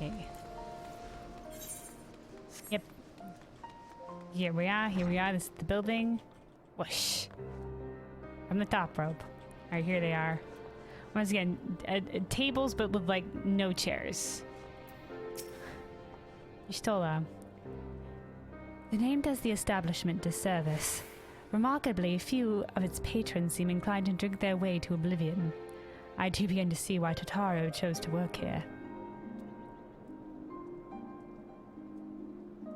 Okay. Yep. Here we are. Here we are. This is the building. Whoosh. From the top rope. Alright, here they are. Once again, tables, but with, like, no chairs. Y'shtola. The name does the establishment disservice. Remarkably, few of its patrons seem inclined to drink their way to oblivion. I do begin to see why Totaro chose to work here.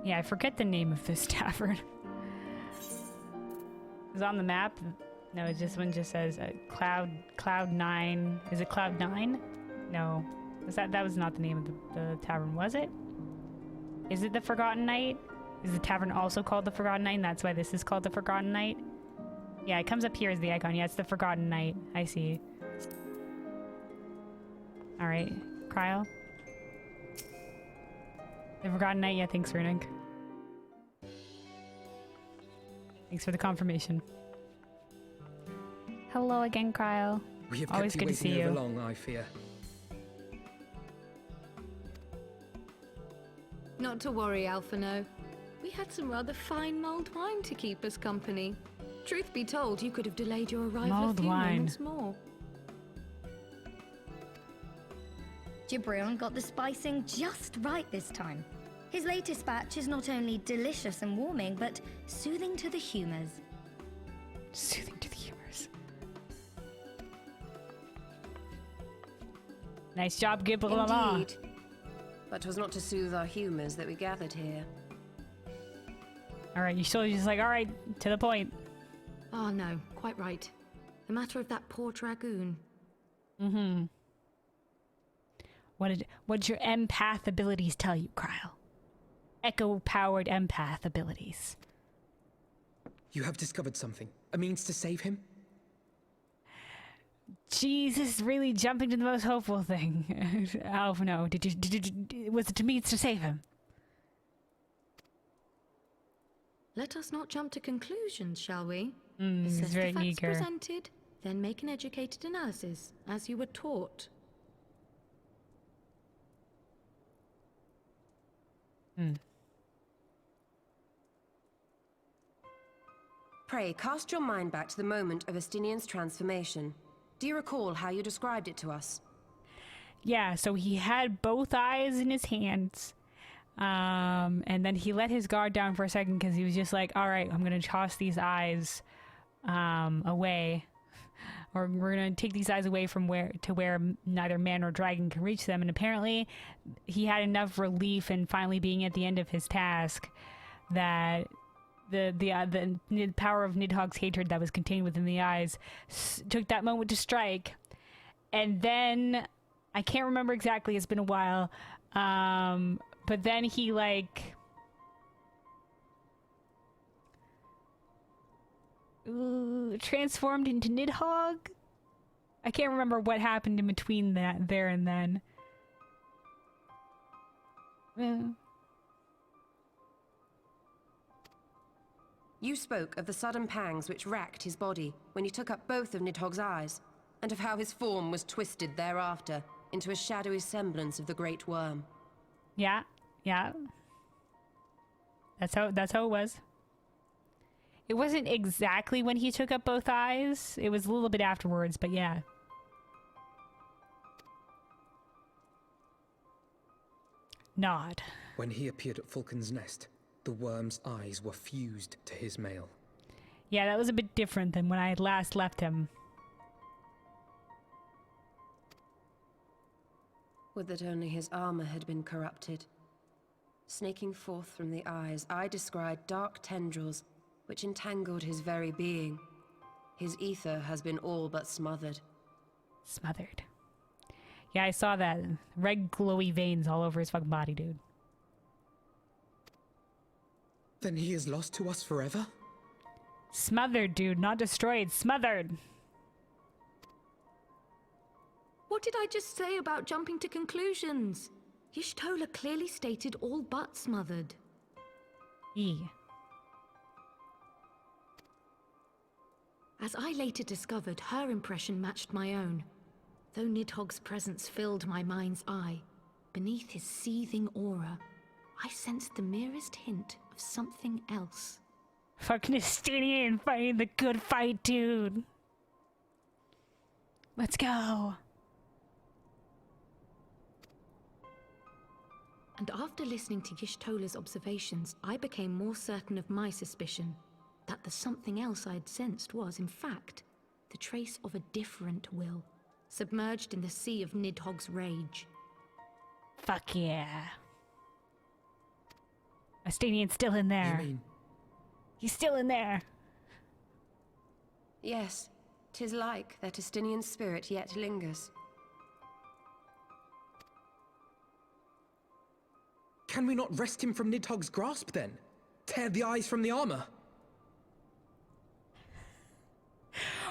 Yeah, I forget the name of this tavern. It's on the map. No, this one just says Cloud 9. Is it Cloud 9? No. That was not the name of the tavern, was it? Is it the Forgotten Night? Is the tavern also called the Forgotten Night? And that's why this is called the Forgotten Night? Yeah, it comes up here as the icon. Yeah, it's the Forgotten Night. I see. Alright. Krile? The Forgotten Night? Yeah, thanks, Runig. Thanks for the confirmation. Hello again, Krile. We have always kept good to see you. Over long, I fear. Not to worry, Alphinaud. We had some rather fine mulled wine to keep us company. Truth be told, you could have delayed your arrival a few moments more. Gibrion got the spicing just right this time. His latest batch is not only delicious and warming, but soothing to the humors. Soothing to the humors. Nice job, Gibrion. Indeed. But 'twas not to soothe our humours that we gathered here. Alright, Y'shtola just like, alright, to the point. Oh no, quite right. The matter of that poor dragoon. Mm-hmm. What did your empath abilities tell you, Krile? Echo-powered empath abilities. You have discovered something. A means to save him? Jesus, really jumping to the most hopeful thing. Alphinaud, was it a means to save him? Let us not jump to conclusions, shall we? He's Assess very the facts eager. presented, then make an educated analysis, as you were taught. Pray, cast your mind back to the moment of Estinien's transformation. Do you recall how you described it to us? Yeah, so he had both eyes in his hands. And then he let his guard down for a second because he was just like, all right, I'm going to toss these eyes away. Or we're going to take these eyes away from where neither man nor dragon can reach them. And apparently he had enough relief in finally being at the end of his task that the power of Nidhogg's hatred that was contained within the eyes took that moment to strike. And then, I can't remember exactly, it's been a while, but then he, like, transformed into Nidhogg? I can't remember what happened in between there and then. You spoke of the sudden pangs which racked his body when you took up both of Nidhogg's eyes, and of how his form was twisted thereafter into a shadowy semblance of the Great Worm. Yeah. That's how it was. It wasn't exactly when he took up both eyes. It was a little bit afterwards, but yeah. Nod. When he appeared at Falcon's Nest, the worm's eyes were fused to his mail. Yeah, that was a bit different than when I had last left him. Would that only his armor had been corrupted. Snaking forth from the eyes, I descried dark tendrils which entangled his very being. His ether has been all but smothered. Smothered. Yeah, I saw that. Red glowy veins all over his fucking body, dude. Then he is lost to us forever? Smothered, dude. Not destroyed. Smothered. What did I just say about jumping to conclusions? Y'shtola clearly stated all but smothered. As I later discovered, her impression matched my own. Though Nidhogg's presence filled my mind's eye, beneath his seething aura, I sensed the merest hint of something else. Fucking Estinien fighting the good fight, dude. Let's go. And after listening to Y'shtola's observations, I became more certain of my suspicion that the something else I'd sensed was, in fact, the trace of a different will, submerged in the sea of Nidhogg's rage. Fuck yeah. Estinien's still in there. You mean He's still in there. Yes, 'tis like that Estinian spirit yet lingers. can we not wrest him from Nidhogg's grasp then? Tear the eyes from the armor?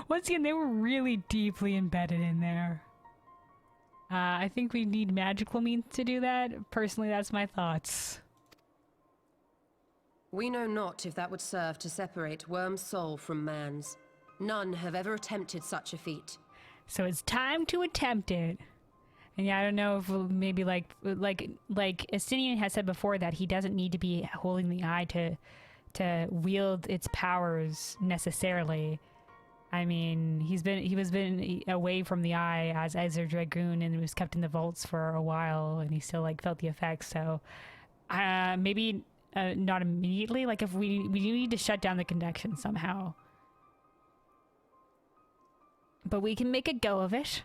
Once again, they were really deeply embedded in there. I think we need magical means to do that. Personally, that's my thoughts. We know not if that would serve to separate Worm's soul from man's. None have ever attempted such a feat. So it's time to attempt it. And yeah, I don't know if we'll maybe like Estinien has said before that he doesn't need to be holding the eye to wield its powers necessarily. I mean, he was been away from the eye as a dragoon and was kept in the vaults for a while, and he still like felt the effects. So maybe not immediately. Like if we need to shut down the connection somehow, but we can make a go of it.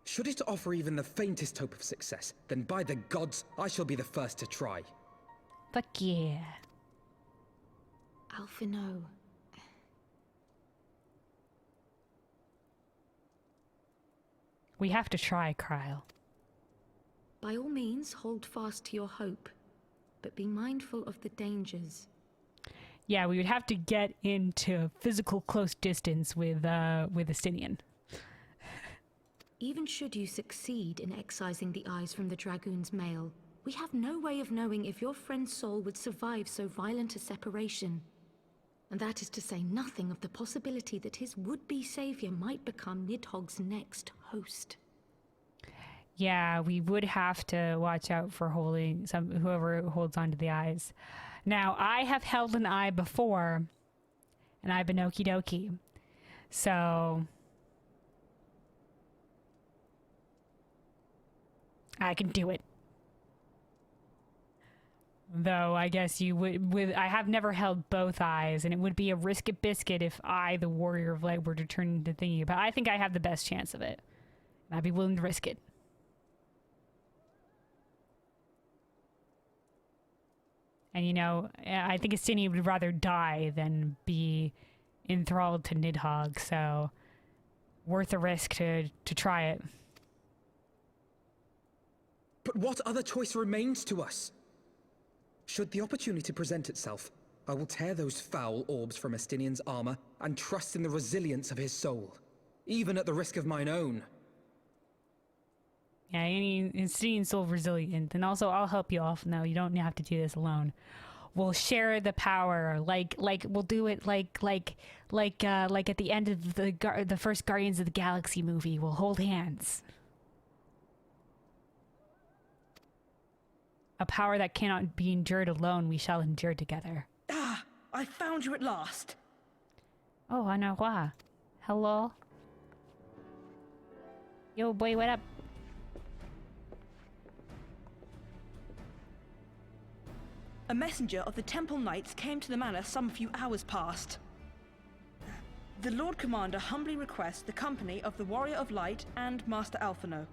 Should it offer even the faintest hope of success, then by the gods, I shall be the first to try. Fuck yeah. Alphinaud. We have to try, Krile. By all means, hold fast to your hope, but be mindful of the dangers. Yeah, we would have to get into physical close distance with Estinien. Even should you succeed in excising the eyes from the Dragoon's mail, we have no way of knowing if your friend's soul would survive so violent a separation. And that is to say nothing of the possibility that his would-be savior might become Nidhogg's next host. Yeah, we would have to watch out for holding whoever holds onto the eyes. Now, I have held an eye before, and I've been okie dokie. So I can do it. Though I guess you would I have never held both eyes, and it would be a risk at biscuit if I, the warrior of light, were to turn into thingy. But I think I have the best chance of it. I'd be willing to risk it. And you know, I think Estinien would rather die than be enthralled to Nidhogg, so worth the risk to try it. But what other choice remains to us? Should the opportunity present itself, I will tear those foul orbs from Estinien's armor and trust in the resilience of his soul, even at the risk of mine own. Yeah, Estinien's so resilient, and also I'll help you off. No, you don't have to do this alone. We'll share the power, like we'll do it like at the end of the first Guardians of the Galaxy movie. We'll hold hands. A power that cannot be endured alone, we shall endure together. Ah, I found you at last. Oh, Anawa. Hello. Yo, boy, what up? A messenger of the Temple Knights came to the manor some few hours past. The Lord Commander humbly requests the company of the Warrior of Light and Master Alphinaud.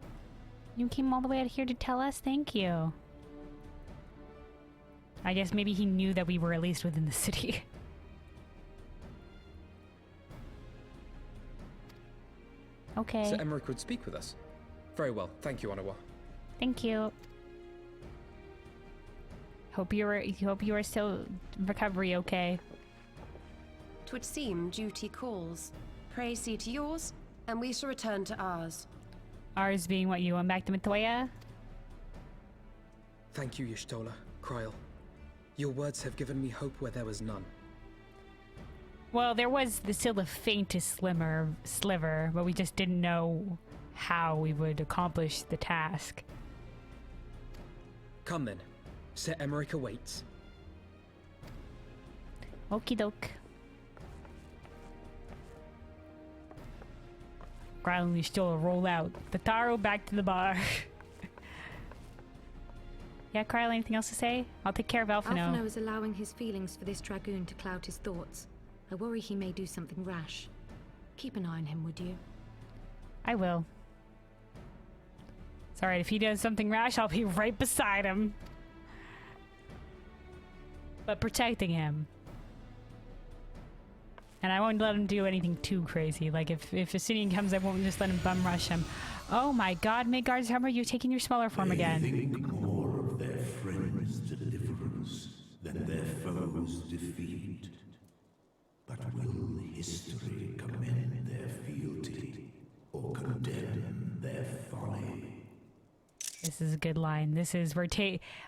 You came all the way out here to tell us? Thank you. I guess maybe he knew that we were at least within the city. Okay. So Aymeric would speak with us. Very well, thank you, Anawa. Thank you. Hope you are still recovery okay. 'Twould seem duty calls. Pray see to yours, and we shall return to ours. Ours being what, you went back to Matoya? Thank you, Y'shtola, Krile. Your words have given me hope where there was none. Well, there was still the faintest sliver, but we just didn't know how we would accomplish the task. Come then. Sir Aymeric awaits. Okie doke. Krile and Y'shtola roll out. The Taro back to the bar. Yeah, Krile, anything else to say? I'll take care of Alphinaud. Alphinaud is allowing his feelings for this dragoon to cloud his thoughts. I worry he may do something rash. Keep an eye on him, would you? I will. It's alright, if he does something rash, I'll be right beside him. But protecting him. And I won't let him do anything too crazy. Like, if Estinien comes, I won't just let him bum rush him. Oh my god, Midgard's Hammer, you're taking your smaller form again. Think more of their friends' deliverance than their foes' defeat. But will history commend their fealty or condemn their folly? This is a good line. This is,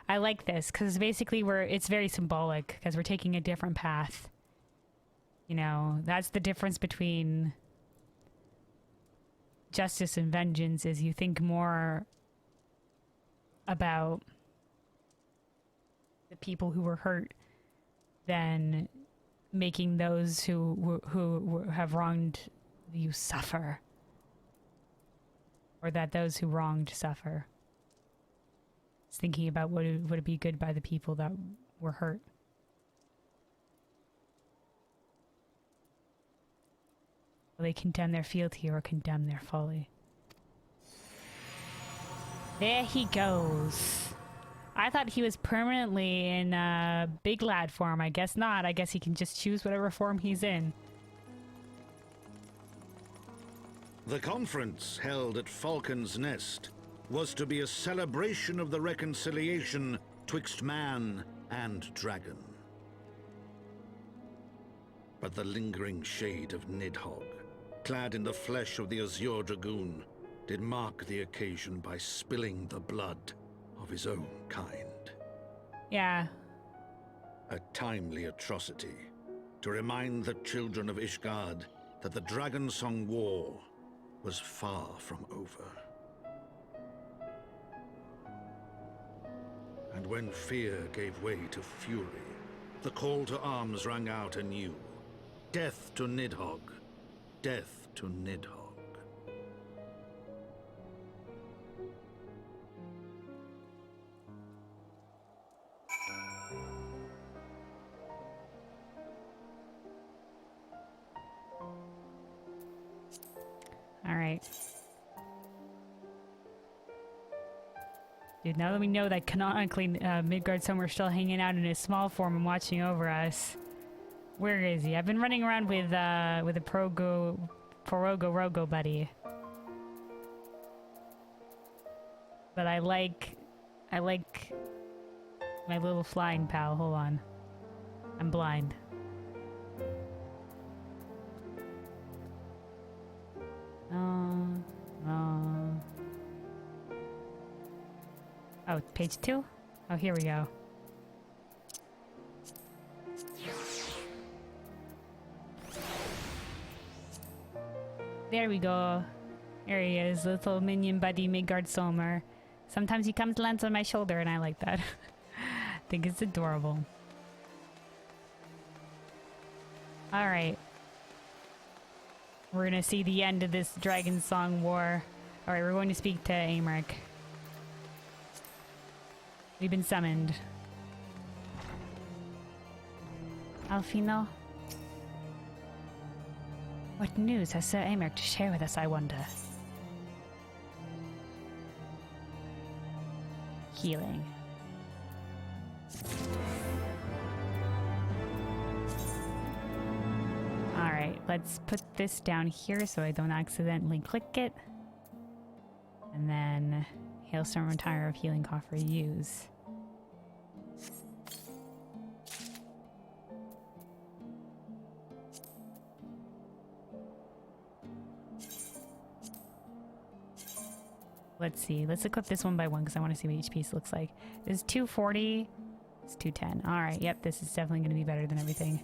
I like this, because basically it's very symbolic, because we're taking a different path. You know, that's the difference between justice and vengeance, is you think more about the people who were hurt than making those who have wronged you suffer. Or that those who wronged suffer. It's thinking about would it be good by the people that were hurt. Will they condemn their fealty or condemn their folly? There he goes. I thought he was permanently in big lad form. I guess not. I guess he can just choose whatever form he's in. The conference held at Falcon's Nest was to be a celebration of the reconciliation twixt man and dragon. But the lingering shade of Nidhogg, clad in the flesh of the Azure Dragoon, did mark the occasion by spilling the blood of his own kind. Yeah. A timely atrocity to remind the children of Ishgard that the Dragon Song War was far from over. And when fear gave way to fury, the call to arms rang out anew. Death to Nidhogg. Death to Nidhogg. All right. Dude, now that we know that canonically Midgard somewhere still hanging out in his small form and watching over us. Where is he? I've been running around with a Porogo buddy. But I like my little flying pal. Hold on. I'm blind. Oh, page 2? Oh, here we go. There we go. There he is, little minion buddy Midgard Sommer. Sometimes he comes lands on my shoulder and I like that. I think it's adorable. Alright. We're gonna see the end of this Dragon Song War. Alright, we're going to speak to Aymeric. We've been summoned. Alphinaud? What news has Sir Aymeric to share with us, I wonder? Healing. Alright, let's put this down here so I don't accidentally click it. And then Hailstorm Retire of Healing Coffer use. Let's see. Let's equip this one by one because I want to see what each piece looks like. This is 240. It's 210. Alright, yep, this is definitely going to be better than everything.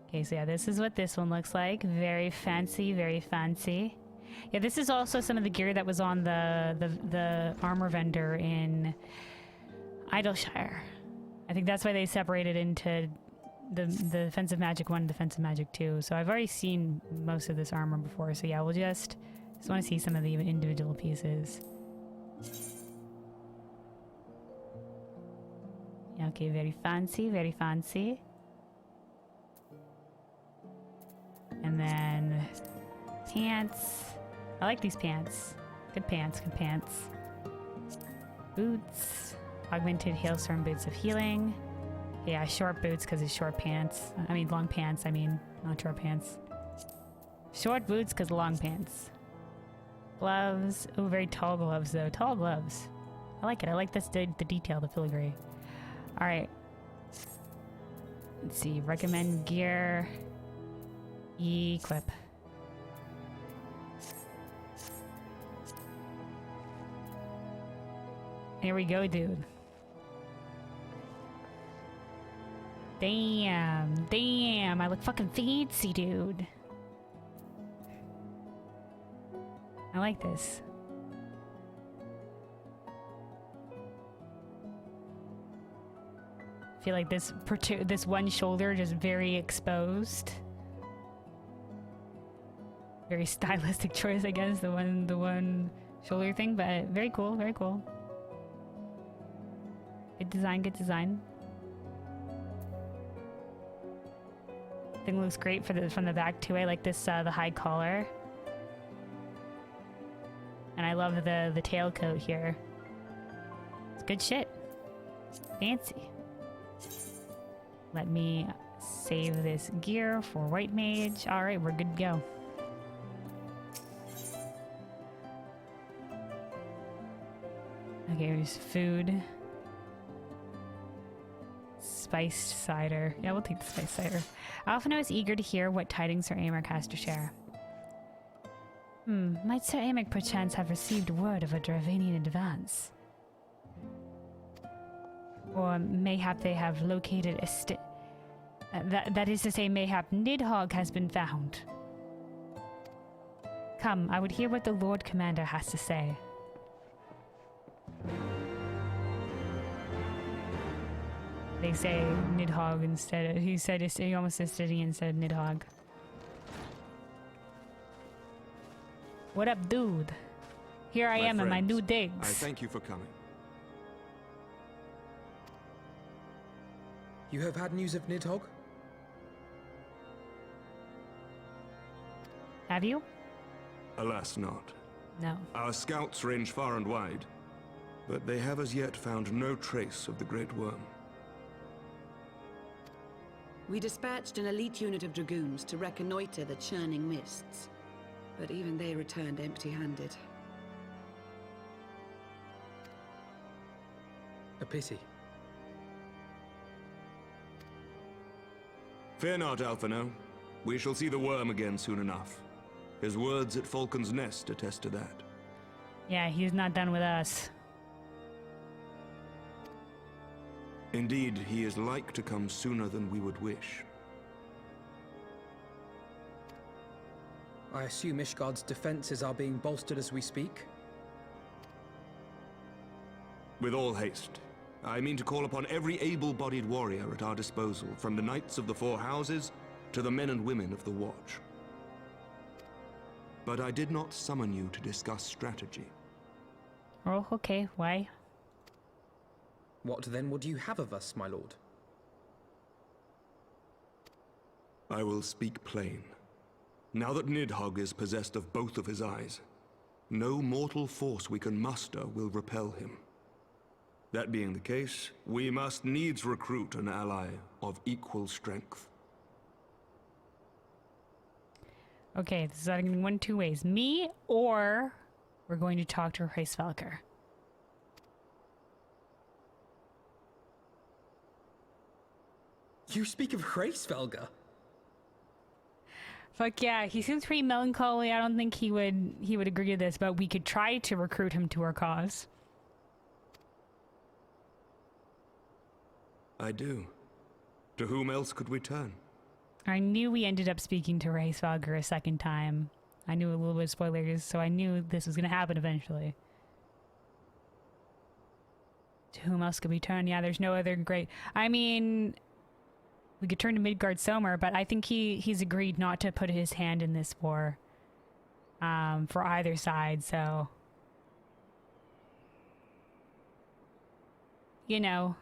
Okay, so yeah, this is what this one looks like. Very fancy, very fancy. Yeah, this is also some of the gear that was on the armor vendor in Idleshire. I think that's why they separated into the defensive magic 1 and defensive magic 2. So I've already seen most of this armor before. So yeah, we'll just want to see some of the individual pieces. Yeah, okay, very fancy, very fancy. And then pants. I like these pants. Good pants, good pants. Boots. Augmented hailstorm boots of healing. Yeah, short boots because it's short pants. I mean, long pants, not short pants. Short boots because long pants. Gloves. Oh, very tall gloves, though. Tall gloves. I like it. I like this, the detail, the filigree. Alright. Let's see. Recommend gear. Equip. Here we go, dude. Damn, I look fucking fancy, dude. I like this. I feel like this one shoulder just very exposed. Very stylistic choice, I guess, the one shoulder thing, but very cool, very cool. Good design, good design. Thing looks great from the back too. I like this the high collar. And I love the tailcoat here. It's good shit. Fancy. Let me save this gear for White Mage. Alright, we're good to go. Okay, here's food. Spiced cider. Yeah, we'll take the spiced cider. Alphinaud is eager to hear what tidings Sir Aymeric has to share. Might Sir Aymeric perchance have received word of a Dravanian advance? Or mayhap they have located that is to say, mayhap Nidhogg has been found. Come, I would hear what the Lord Commander has to say. They say Nidhogg instead of, he almost said Estinien instead of Nidhogg. What up, dude? Here I am in my new digs. I thank you for coming. You have had news of Nidhogg? Have you? Alas, not. No. Our scouts range far and wide, but they have as yet found no trace of the Great Worm. We dispatched an elite unit of dragoons to reconnoiter the churning mists, but even they returned empty-handed. A pity. Fear not, Alphinaud. We shall see the worm again soon enough. His words at Falcon's Nest attest to that. Yeah, he's not done with us. Indeed, he is like to come sooner than we would wish. I assume Ishgard's defenses are being bolstered as we speak? With all haste. I mean to call upon every able-bodied warrior at our disposal, from the Knights of the Four Houses to the men and women of the Watch. But I did not summon you to discuss strategy. Oh, okay. Why? What then would you have of us, my lord? I will speak plain. Now that Nidhogg is possessed of both of his eyes, no mortal force we can muster will repel him. That being the case, we must needs recruit an ally of equal strength. Okay, this is either one of two ways. Me, or we're going to talk to Hraesvelgr. You speak of Hraesvelgr? Fuck yeah, he seems pretty melancholy. I don't think he would agree to this, but we could try to recruit him to our cause. I do. To whom else could we turn? I knew we ended up speaking to Hraesvelgr a second time. I knew a little bit of spoilers, so I knew this was gonna happen eventually. To whom else could we turn? Yeah, there's no other great... I mean... We could turn to Midgard-Somer, but I think he's agreed not to put his hand in this war. For either side, so... You know,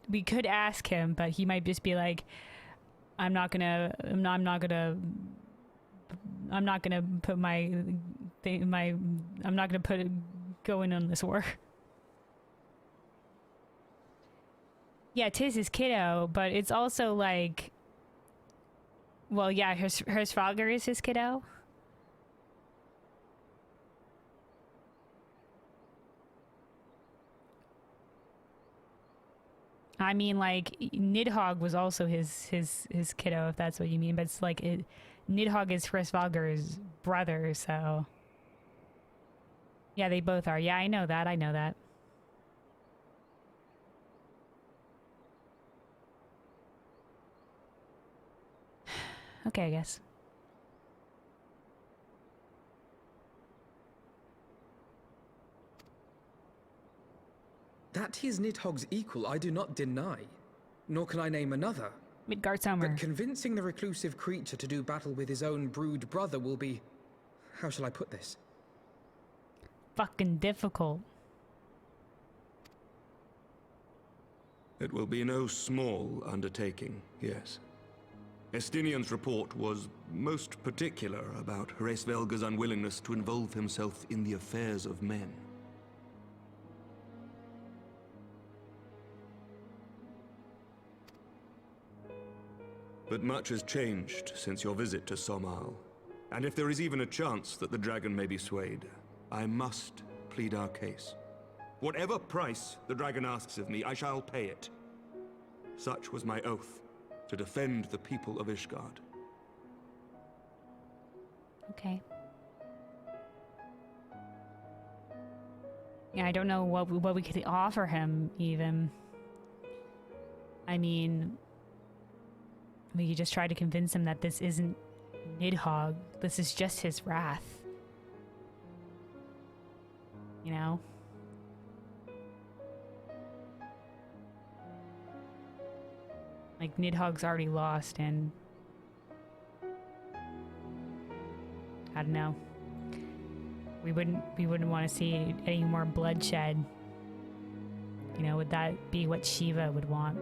we could ask him, but he might just be like, I'm not gonna go in on this war. Yeah, 'tis his kiddo, but it's also like, well, yeah, Hraesvelgr is his kiddo. I mean, like, Nidhogg was also his kiddo, if that's what you mean, but it's like, Nidhogg is Hraesvelgr's brother, so... Yeah, they both are. Yeah, I know that. Okay, I guess. That he is Nidhogg's equal, I do not deny. Nor can I name another. Midgard-Somer. But convincing the reclusive creature to do battle with his own brood brother will be... How shall I put this? Fucking difficult. It will be no small undertaking, yes. Estinien's report was most particular about Hraesvelgr's unwillingness to involve himself in the affairs of men. But much has changed since your visit to Somal. And if there is even a chance that the dragon may be swayed, I must plead our case. Whatever price the dragon asks of me, I shall pay it. Such was my oath, to defend the people of Ishgard. Okay. Yeah, I don't know what we could offer him, even. I mean... We could just try to convince him that this isn't Nidhogg. This is just his wrath. You know? Like, Nidhogg's already lost, and... I don't know. We wouldn't want to see any more bloodshed. You know, would that be what Shiva would want?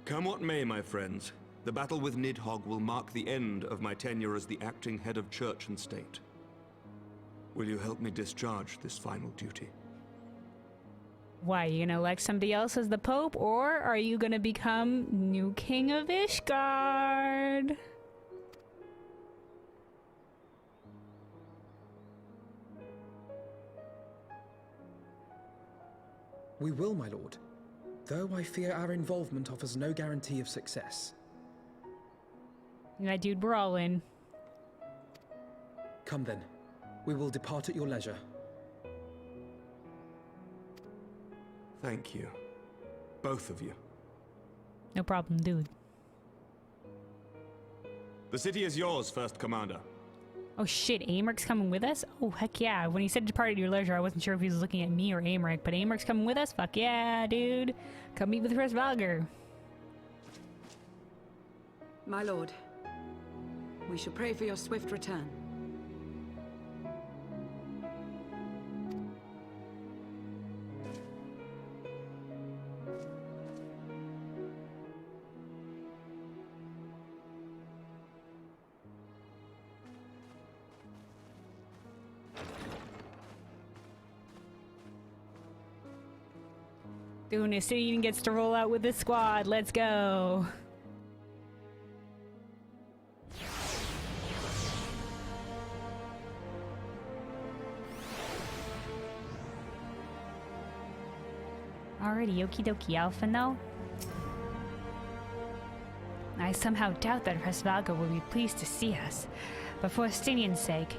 Come what may, my friends, the battle with Nidhogg will mark the end of my tenure as the acting head of church and state. Will you help me discharge this final duty? Why, you gonna elect somebody else as the Pope, or are you gonna become new King of Ishgard? We will, my lord. Though I fear our involvement offers no guarantee of success. Yeah, dude, we're all in. Come then. We will depart at your leisure. Thank you. Both of you. No problem, dude. The city is yours, First Commander. Oh shit, Aymeric's coming with us? Oh, heck yeah. When he said depart at your leisure, I wasn't sure if he was looking at me or Aymeric, but Aymeric's coming with us? Fuck yeah, dude. Come meet with Hraesvelgr. My lord, we shall pray for your swift return. Dude, Estinien gets to roll out with the squad. Let's go. Alrighty, okie dokie, Alphinaud. I somehow doubt that Hraesvelgr will be pleased to see us, but for Estinien's sake,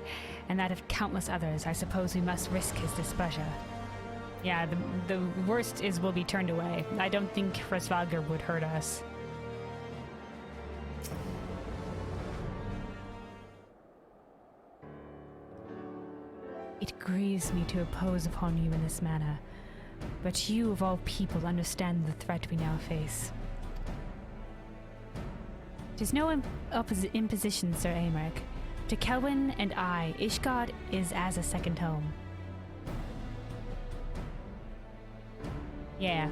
and that of countless others, I suppose we must risk his displeasure. Yeah, the worst is we'll be turned away. I don't think Hraesvelgr would hurt us. It grieves me to impose upon you in this manner, but you of all people understand the threat we now face. 'Tis no imposition, Sir Aymeric. To Kelwyn and I, Ishgard is as a second home. Yeah.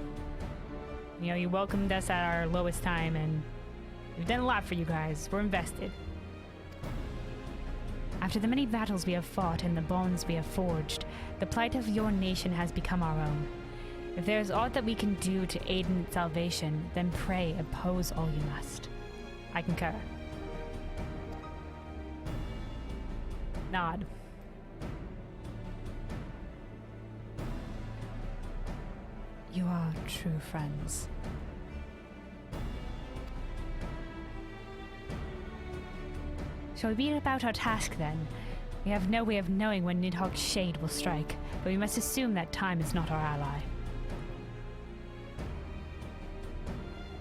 You know, you welcomed us at our lowest time, and we've done a lot for you guys. We're invested. After the many battles we have fought and the bonds we have forged, the plight of your nation has become our own. If there is aught that we can do to aid in its salvation, then pray oppose all you must. I concur. Nod. You are true friends. Shall we be about our task then? We have no way of knowing when Nidhogg's shade will strike, but we must assume that time is not our ally.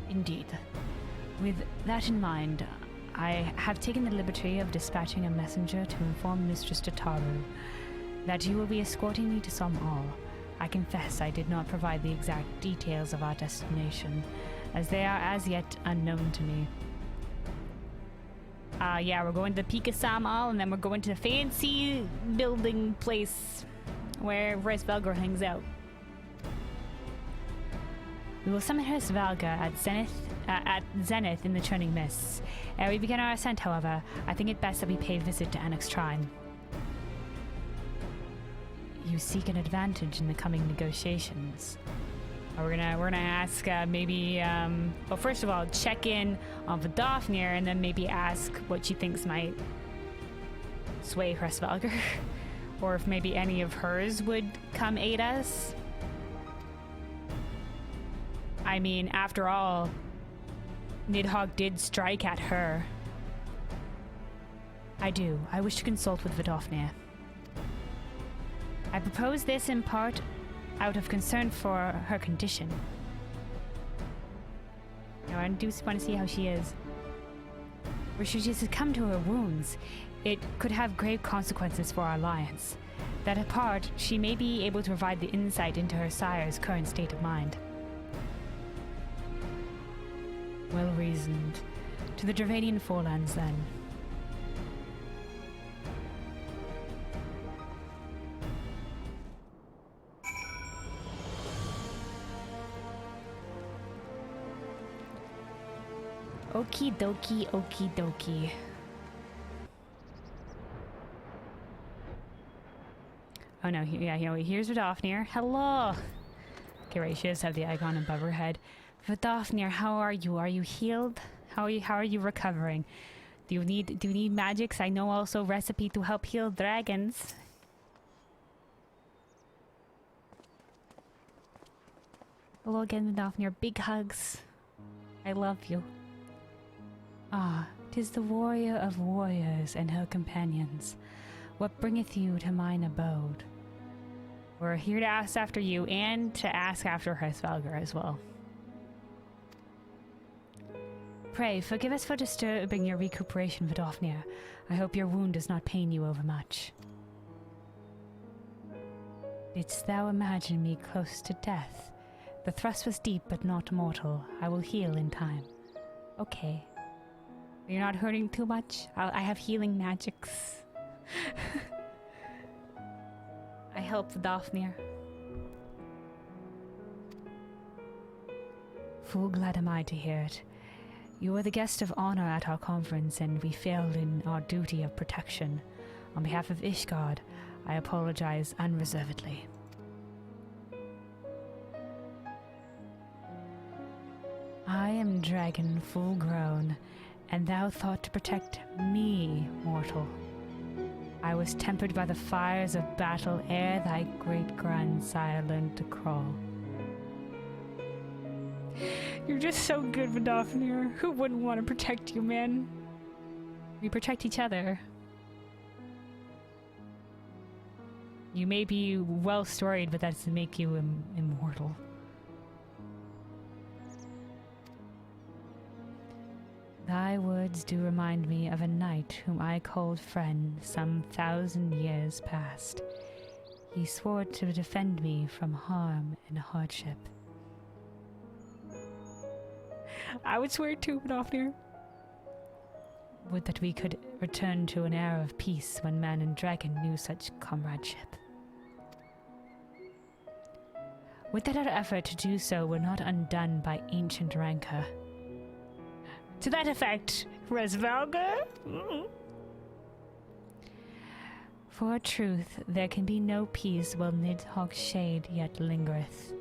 Indeed. With that in mind, I have taken the liberty of dispatching a messenger to inform Mistress Tataru that you will be escorting me to Som All. I confess I did not provide the exact details of our destination, as they are as yet unknown to me. Yeah, we're going to the Peak of Som All, and then we're going to the fancy building place where Hraesvelgr hangs out. We will summon Hraesvelgr at Zenith in the Churning Mists. Ere we begin our ascent, however, I think it best that we pay a visit to Anek's Shrine. You seek an advantage in the coming negotiations. We're gonna ask maybe well, first of all, check in on Vidofnir, and then maybe ask what she thinks might sway Hraesvelgr, or if maybe any of hers would come aid us. I mean, after all, Nidhogg did strike at her. I wish to consult with Vidofnir. I propose this in part out of concern for her condition. Now, I do want to see how she is. Were she to succumb to her wounds, it could have grave consequences for our alliance. That apart, she may be able to provide the insight into her sire's current state of mind. Well reasoned. To the Dravanian Forelands, then. Okie dokie, okie dokie. Oh no, here's Vidofnir. Hello! Okay, right, she does have the icon above her head. Vidofnir, how are you? Are you healed? How are you recovering? Do you need magics? I know also recipe to help heal dragons. Hello again, Vidofnir. Big hugs. I love you. Ah, 'tis the warrior of warriors and her companions. What bringeth you to mine abode? We're here to ask after you and to ask after Hraesvelgr as well. Pray, forgive us for disturbing your recuperation, Vidofnir. I hope your wound does not pain you overmuch. Didst thou imagine me close to death? The thrust was deep but not mortal. I will heal in time. Okay. You're not hurting too much? I have healing magics. I help Vidofnir. Full glad am I to hear it. You were the guest of honor at our conference, and we failed in our duty of protection. On behalf of Ishgard, I apologize unreservedly. I am dragon full grown, and thou thought to protect me, mortal. I was tempered by the fires of battle ere thy great-grandsire learned to crawl. You're just so good, Vidofnir. Who wouldn't want to protect you, man? We protect each other. You may be well storied, but that doesn't make you immortal. Thy words do remind me of a knight whom I called friend some 1,000 years past. He swore to defend me from harm and hardship. I would swear to Nidhogg. Would that we could return to an era of peace when man and dragon knew such comradeship. Would that our effort to do so were not undone by ancient rancor. To that effect, Hraesvelgr. For truth, there can be no peace while Nidhogg's shade yet lingereth.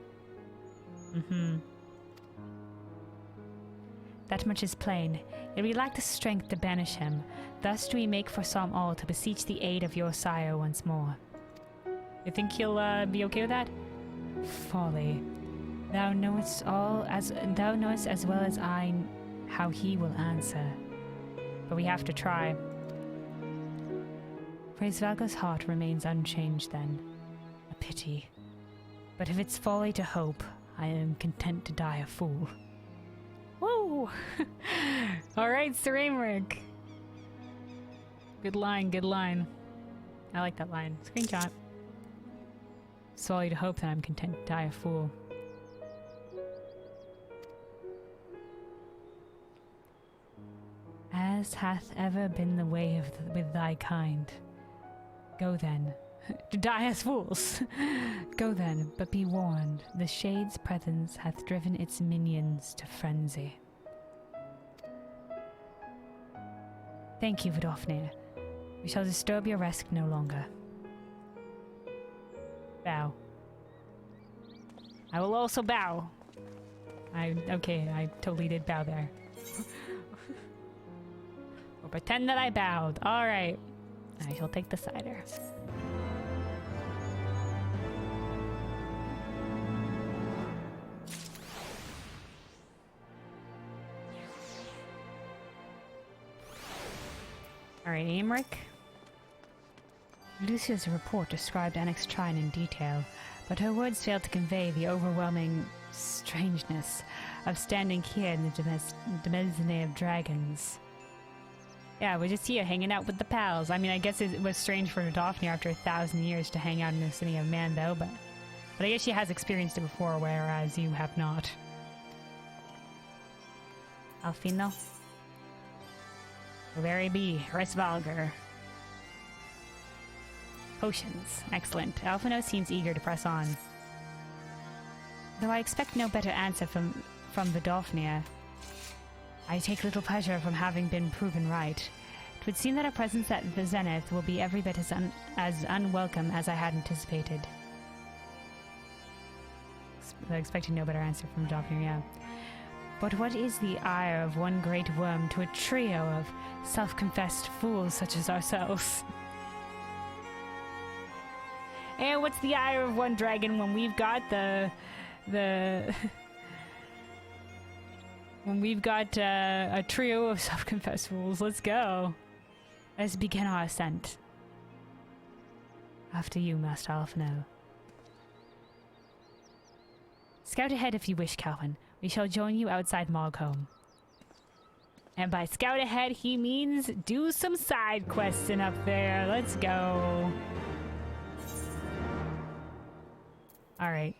That much is plain, yet we lack the strength to banish him. Thus do we make for Psalm all to beseech the aid of your sire once more. You think he'll be okay with that? Folly. Thou knowest as well as I how he will answer. But we have to try. Hraesvelgr's heart remains unchanged then. A pity. But if it's folly to hope, I am content to die a fool. Woo! Alright, Sir Aymeric. Good line, good line. I like that line. Screenshot. It's folly to hope that I'm content to die a fool. As hath ever been the way with thy kind. Go then, to die as fools. Go then, but be warned, the shade's presence hath driven its minions to frenzy. Thank you, Vidofnir. We shall disturb your rest no longer. Bow. I will also bow. Okay, I totally did bow there. Or pretend that I bowed. Alright. I shall take the cider. Alright, Aymeric. Lucia's report described Annex Shrine in detail, but her words failed to convey the overwhelming strangeness of standing here in the Demesne of Dragons. Yeah, we're just here hanging out with the pals. I mean, I guess it was strange for Nidhogg after 1,000 years to hang out in the city of man, though, but I guess she has experienced it before, whereas you have not. Alphinaud. Will there be Hraesvelgr? Potions. Excellent. Alphinaud seems eager to press on. Though I expect no better answer from Vidofnir, I take little pleasure from having been proven right. It would seem that our presence at the Zenith will be every bit as unwelcome as I had anticipated. Expecting no better answer from Vidofnir, yeah. But what is the ire of one great worm to a trio of self-confessed fools such as ourselves? And what's the ire of one dragon when we've got when we've got a trio of self-confessed fools? Let's go. Let's begin our ascent. After you, Master Alphinaud. Scout ahead if you wish, Calvin. We shall join you outside Mogholm. And by scout ahead, he means do some side questing up there. Let's go. Alright.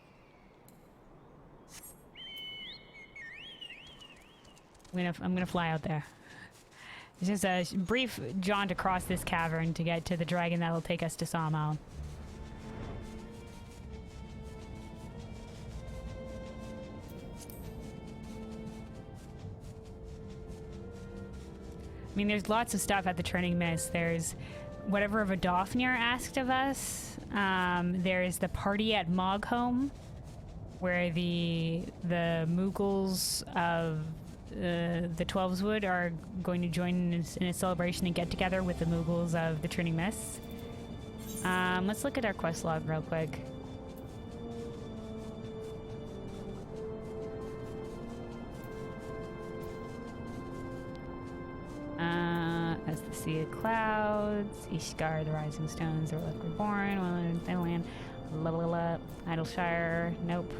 I'm gonna fly out there. It's just a brief jaunt across this cavern to get to the dragon that'll take us to Sawmall. I mean, there's lots of stuff at the Turning Mist. There's whatever Vidofnir asked of us. There's the party at Mogholm, where the Moogles of the Twelveswood are going to join in a celebration and get together with the Moogles of the Turning Mist. Let's look at our quest log real quick. That's the Sea of Clouds, Ishgar, the Rising Stones, the Relic Reborn, Wonderland, level up, Idleshire, nope.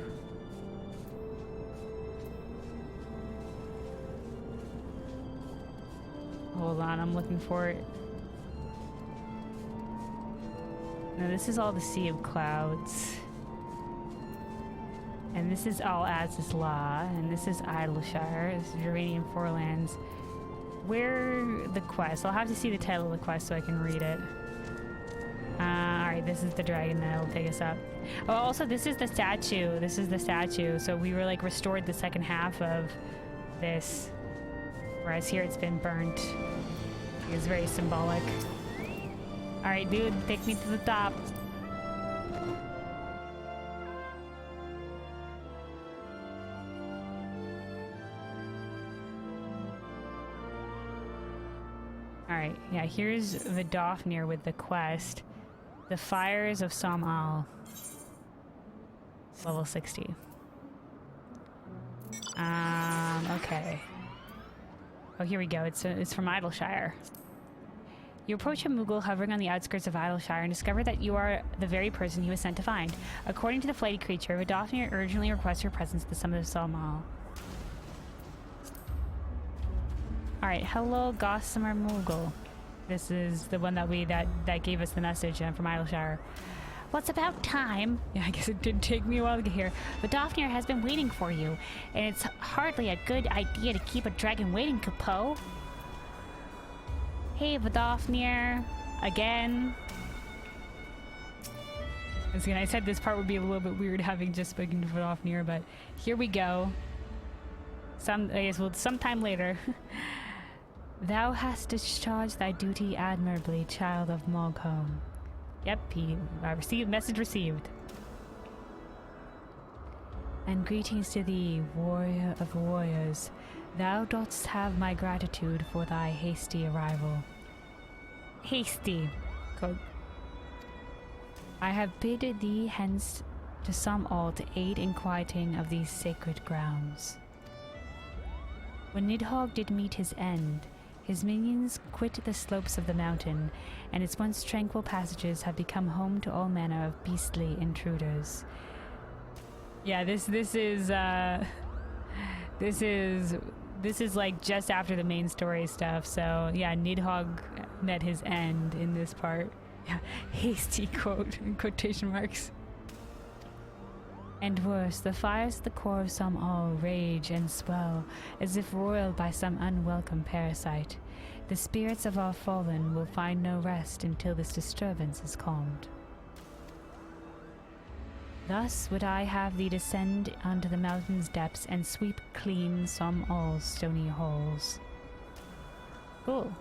Hold on, I'm looking for it. No, this is all the Sea of Clouds. And this is all Az's Law, and this is Idleshire, this is Uranian Forelands. Where the quest? I'll have to see the title of the quest so I can read it. Alright, this is the dragon that'll take us up. Oh, also, this is the statue. This is the statue. So we were like restored the second half of this. Whereas here it's been burnt. It's very symbolic. Alright, dude, take me to the top. Alright, yeah, here's Vidofnir with the quest. The Fires of Somal. Level 60. Okay. Oh, here we go. It's from Idleshire. You approach a Moogle hovering on the outskirts of Idleshire and discover that you are the very person he was sent to find. According to the flighty creature, Vidofnir urgently requests your presence at the summit of Somal. Alright, hello Gossamer Moogle. This is the one that gave us the message from Idleshire. Well, it's about time. Yeah, I guess it did take me a while to get here. Vidofnir has been waiting for you, and it's hardly a good idea to keep a dragon waiting, Capo. Hey, Vidofnir. Again. I said this part would be a little bit weird having just spoken to Vidofnir, but here we go. I guess sometime later. Thou hast discharged thy duty admirably, child of Mogholm. Yep, message received. And greetings to thee, warrior of warriors. Thou dost have my gratitude for thy hasty arrival. Hasty, quote. I have bid thee hence to some all to aid in quieting of these sacred grounds. When Nidhogg did meet his end, his minions quit the slopes of the mountain, and its once tranquil passages have become home to all manner of beastly intruders. Yeah, this is like just after the main story stuff. So yeah, Nidhogg met his end in this part. Yeah, hasty quote in quotation marks. And worse, the fires at the core of some all rage and swell, as if roiled by some unwelcome parasite. The spirits of our fallen will find no rest until this disturbance is calmed. Thus would I have thee descend unto the mountain's depths and sweep clean some all's stony halls. Cool.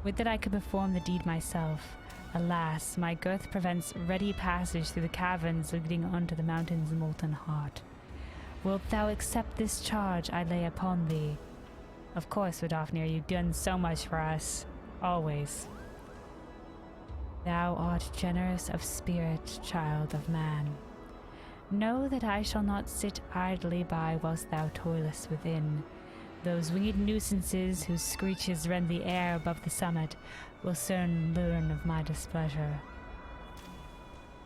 Would that I could perform the deed myself. Alas, my girth prevents ready passage through the caverns leading unto the mountain's molten heart. Wilt thou accept this charge I lay upon thee? Of course, Vidofnir, you've done so much for us. Always. Thou art generous of spirit, child of man. Know that I shall not sit idly by whilst thou toilest within. Those winged nuisances whose screeches rend the air above the summit will soon learn of my displeasure.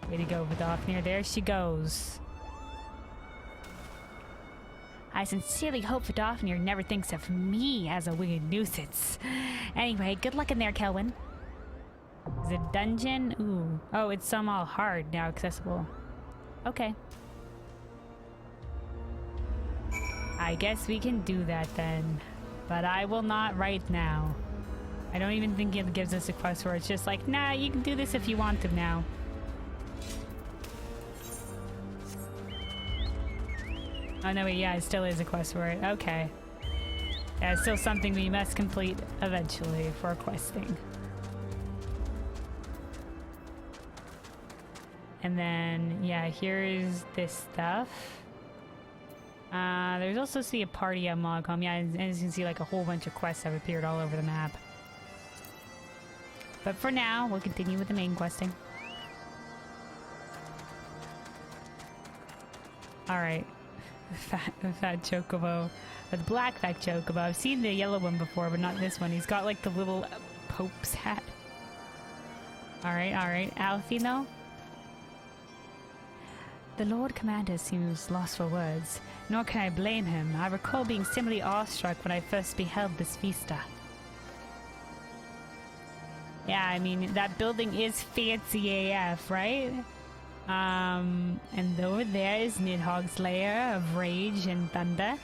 Way to go, Vidofnir. There she goes. I sincerely hope Vidofnir never thinks of me as a winged nuisance. Anyway, good luck in there, Kelwyn. Is it dungeon? Ooh. Oh, it's some all hard, now accessible. Okay. I guess we can do that then. But I will not right now. I don't even think it gives us a quest where it's just like, nah, you can do this if you want to now. Oh no, wait, yeah, it still is a quest for it. Okay. Yeah, it's still something we must complete eventually for questing. And then, yeah, here's this stuff. There's also see a party at Mogholm. Yeah, and as you can see, like a whole bunch of quests have appeared all over the map. But for now, we'll continue with the main questing. Alright. The fat chocobo. The black fat chocobo. I've seen the yellow one before, but not this one. He's got like the little Pope's hat. Alright. Alphinaud? The Lord Commander seems lost for words, nor can I blame him. I recall being simply awestruck when I first beheld this vista. Yeah, I mean, that building is fancy AF, right? And over there is Nidhogg's lair of rage and thunder.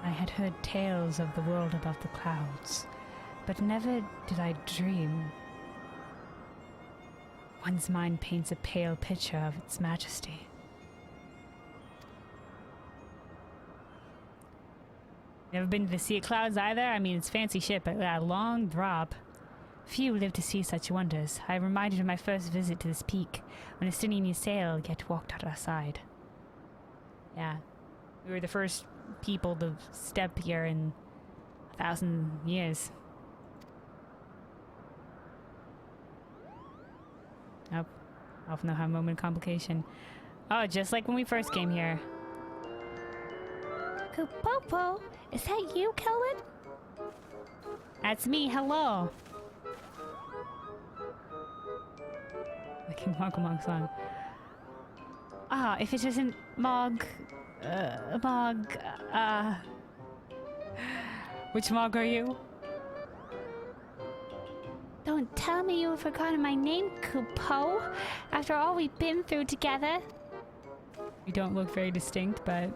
I had heard tales of the world above the clouds, but never did I dream. One's mind paints a pale picture of its majesty. Never been to the Sea of Clouds either? I mean, it's a fancy ship, but a long drop. Few live to see such wonders. I am reminded of my first visit to this peak, when Estinien sail yet walked at our side. Yeah, we were the first people to step here in 1,000 years. Oh, Alphinaud have a moment of complication. Oh, just like when we first came here. Kupopo, is that you, Kelvin? That's me, hello! The King Mog song. Ah, if it isn't Mog... Which Mog are you? Don't tell me you've forgotten my name, Kupo, after all we've been through together. You don't look very distinct, but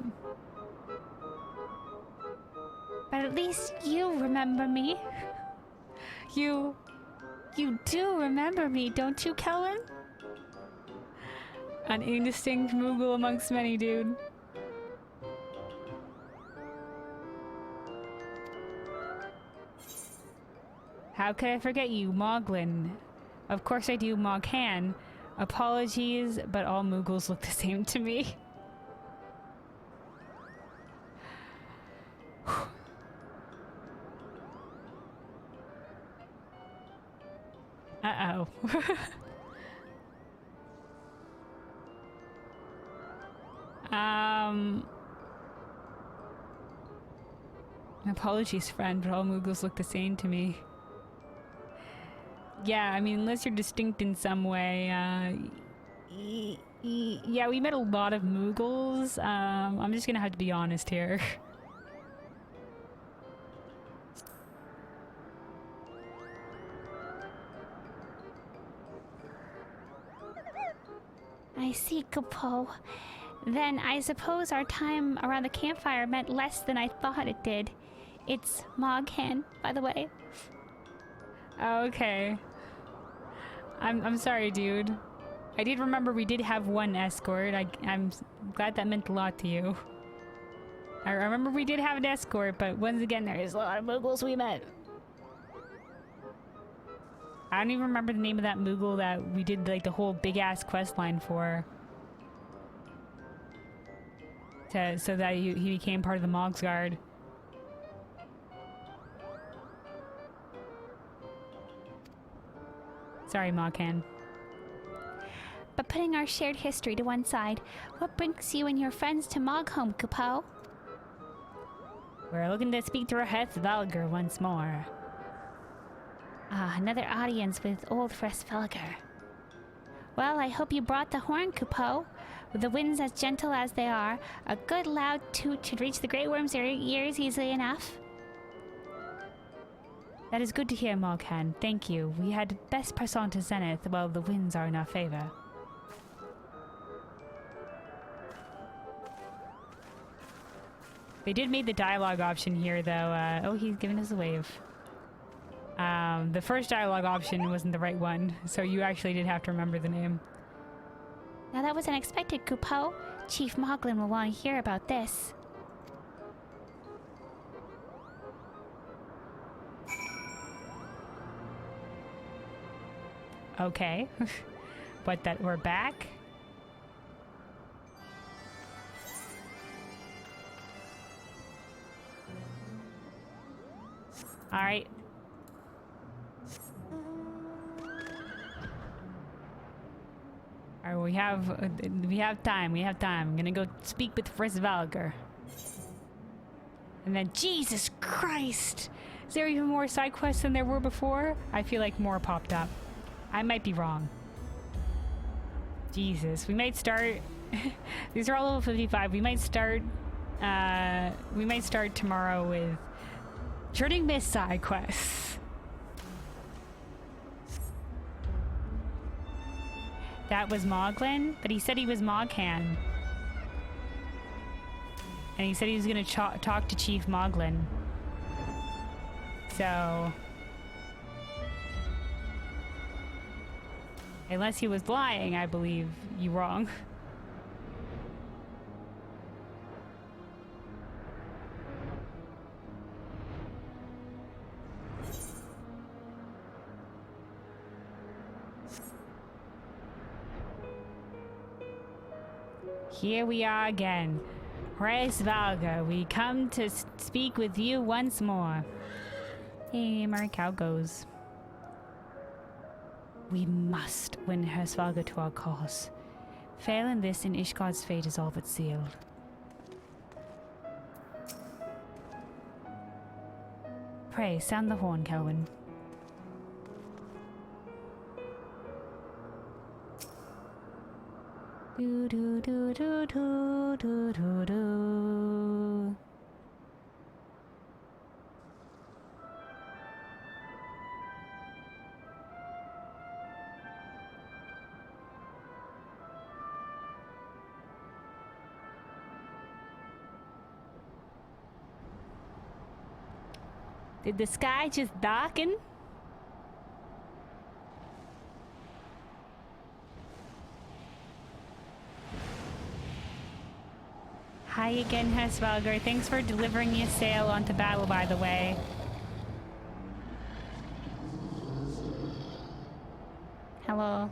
at least you remember me. You do remember me, don't you, Kellen? An indistinct Moogle amongst many, dude. How could I forget you, Moglin? Of course I do, Moghan. Apologies, but all Moogles look the same to me. Uh-oh. Apologies, friend, but all Moogles look the same to me. Yeah, I mean, unless you're distinct in some way, yeah, we met a lot of Moogles. I'm just gonna have to be honest here. I see, Kupo. Then I suppose our time around the campfire meant less than I thought it did. It's Moghan, by the way. Okay. I'm sorry, dude. I did remember we did have one escort. I'm glad that meant a lot to you. I remember we did have an escort, but once again, there is a lot of Moogles we met. I don't even remember the name of that Moogle that we did like the whole big-ass quest line for. So that he became part of the Mog's Guard. Sorry, Moghan. But putting our shared history to one side, what brings you and your friends to Moghome, Kupo? We're looking to speak to Hraesvelgr once more. Ah, another audience with old Hraesvelgr. Well, I hope you brought the horn, Kupo. With the winds as gentle as they are, a good loud toot should reach the Grey Worm's ears easily enough. That is good to hear, Moghan. Thank you. We had best press on to Zenith while the winds are in our favor. They did make the dialogue option here, though. Oh, he's giving us a wave. The first dialogue option wasn't the right one, so you actually did have to remember the name. Now that was unexpected, Kupo. Chief Moglin will want to hear about this. Okay. But that we're back? Alright. All right, we have time. I'm gonna go speak with Hraesvelgr. And then, Jesus Christ! Is there even more side quests than there were before? I feel like more popped up. I might be wrong. Jesus, we might start... These are all level 55. We might start tomorrow with Churning Mist side quests. That was Moglin, but he said he was Moghan. And he said he was gonna talk to Chief Moglin. So... Unless he was lying, I believe you wrong. Here we are again. Hraesvelgr, we come to speak with you once more. Hey, Aymeric, how goes? We must win Hraesvelgr to our cause. Fail in this, and Ishgard's fate is all but sealed. Pray, sound the horn, Kelvin. Do do do do do do do do. Did the sky just darken? Hi again, Hraesvelgr. Thanks for delivering your sail onto battle, by the way. Hello.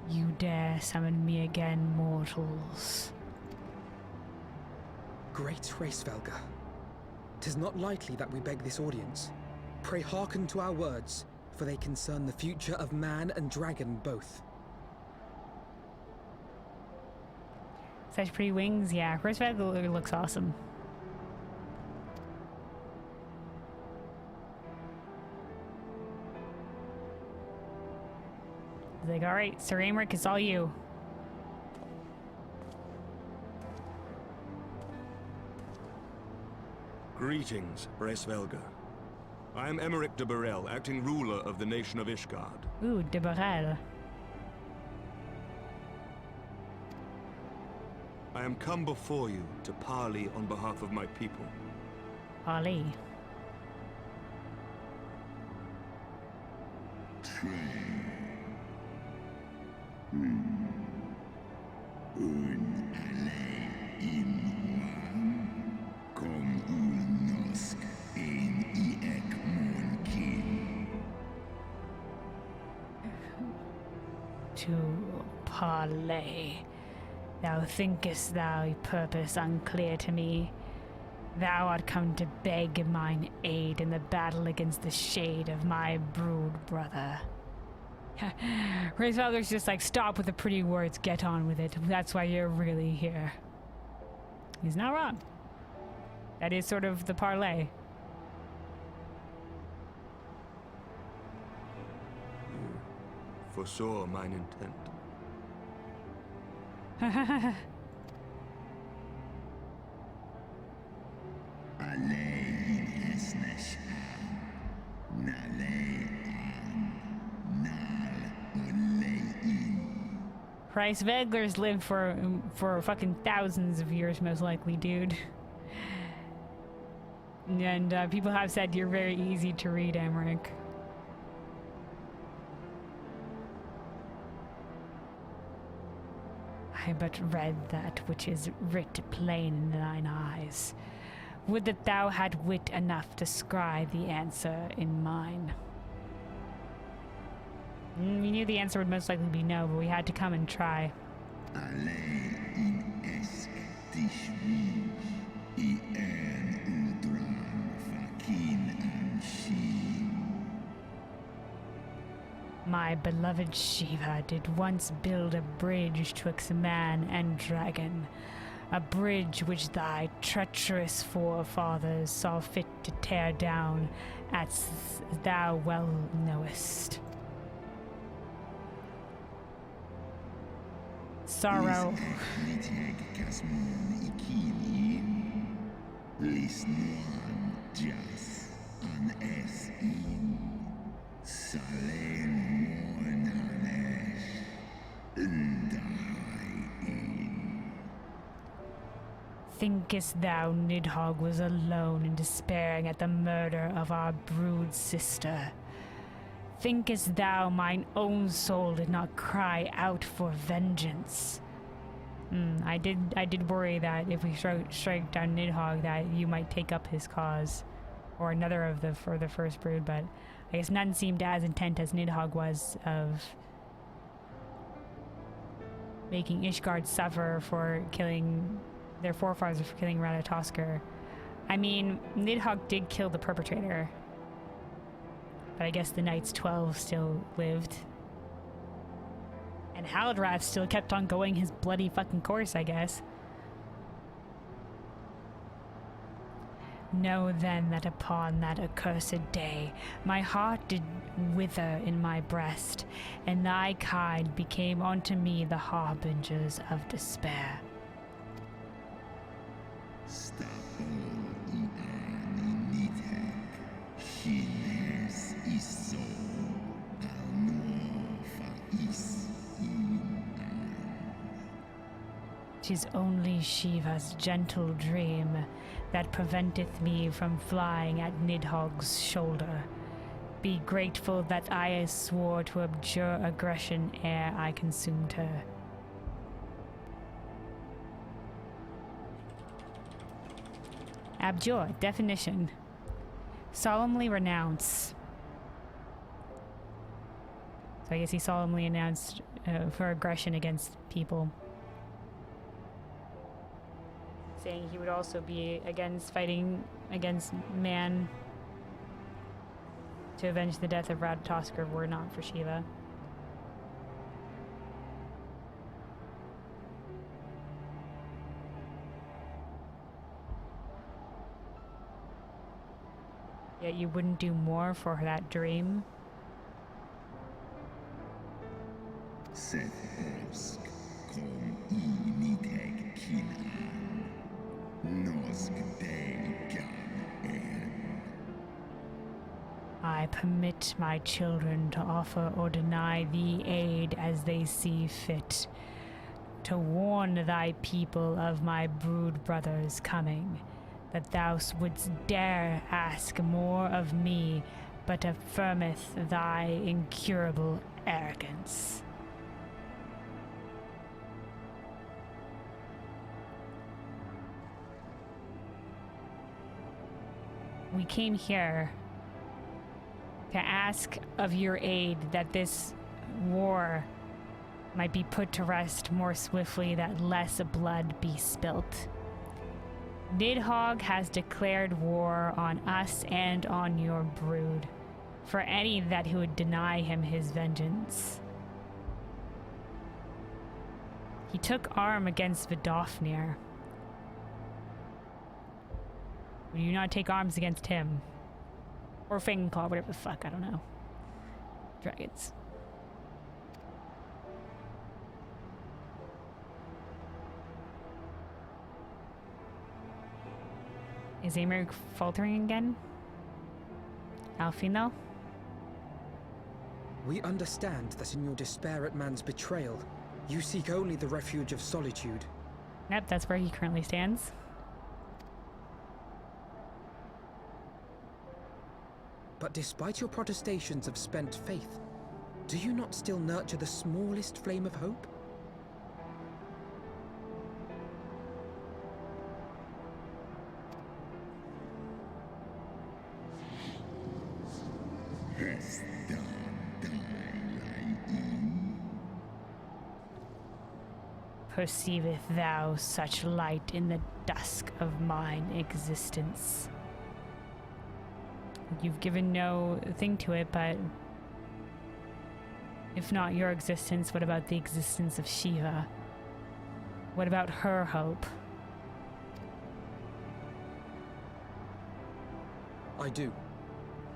You dare summon me again, mortals. Great Hraesvelgr, 'tis not lightly that we beg this audience. Pray hearken to our words, for they concern the future of man and dragon both. Such pretty wings, yeah. Hraesvelgr looks awesome. He's like, alright, Sir Aymeric, it's all you. Greetings, Hraesvelgr. I am Aymeric de Burrell, acting ruler of the nation of Ishgard. Ooh, de Burrell. I am come before you to parley on behalf of my people. Parley. To parley. Thou thinkest thou purpose unclear to me? Thou art come to beg mine aid in the battle against the shade of my brood brother. Hraesvelgr's just like, stop with the pretty words, get on with it. That's why you're really here. He's not wrong. That is sort of the parley. Foresaw mine intent. Hraesvelgr's lived for fucking thousands of years, most likely, dude. And people have said you're very easy to read, Aymeric. I but read that which is writ plain in thine eyes. Would that thou had wit enough to scribe the answer in mine. We knew the answer would most likely be no, but we had to come and try. My beloved Shiva did once build a bridge twixt man and dragon, a bridge which thy treacherous forefathers saw fit to tear down, as thou well knowest. Sorrow. Thinkest thou Nidhogg was alone in despairing at the murder of our brood sister? Thinkest thou mine own soul did not cry out for vengeance? I did worry that if we strike down Nidhogg, that you might take up his cause, or another of the first brood. But I guess none seemed as intent as Nidhogg was of making Ishgard suffer for killing their forefathers, for killing Ratatoskr. I mean, Nidhogg did kill the perpetrator, but I guess the Knights 12 still lived. And Haldrath still kept on going his bloody fucking course, I guess. Know then that upon that accursed day, my heart did wither in my breast, and thy kind became unto me the harbingers of despair. Tis only Shiva's gentle dream that preventeth me from flying at Nidhogg's shoulder. Be grateful that I swore to abjure aggression ere I consumed her. Abjure, definition. Solemnly renounce. So I guess he solemnly announced for aggression against people. Saying he would also be against fighting against man to avenge the death of Ratatoskr were not for Shiva. Yet you wouldn't do more for that dream? I permit my children to offer or deny thee aid as they see fit, to warn thy people of my brood brothers' coming, that thou wouldst dare ask more of me, but affirmeth thy incurable arrogance. We came here to ask of your aid that this war might be put to rest more swiftly, that less blood be spilt. Nidhogg has declared war on us and on your brood, for any that who would deny him his vengeance. He took arm against Vidofnir. Will you not take arms against him? Or Fangclaw, whatever the fuck, I don't know. Dragons. Is Aymeric faltering again? Alphinaud? We understand that in your despair at man's betrayal, you seek only the refuge of solitude. Yep, that's where he currently stands. But despite your protestations of spent faith, do you not still nurture the smallest flame of hope? Perceiveth thou such light in the dusk of mine existence? You've given no thing to it, but If not your existence, what about the existence of Shiva? What about her hope? I do.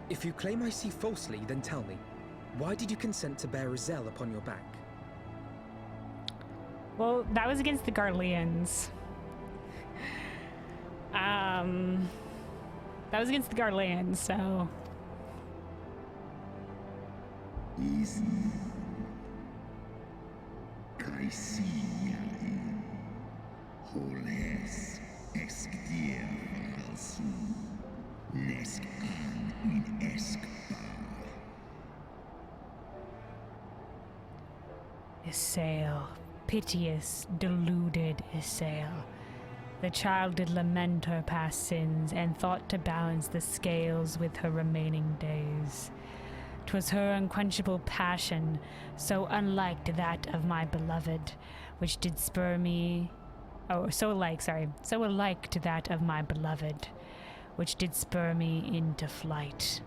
If you claim I see falsely, then tell me, why did you consent to bear Rizel upon your back? Well, that was against the Garleans. That was against the Garleans, so... Isael, piteous, deluded Isael. The child did lament her past sins, and thought to balance the scales with her remaining days. 'Twas her unquenchable passion, so unlike to that of my beloved, which did spur me... so alike to that of my beloved, which did spur me into flight.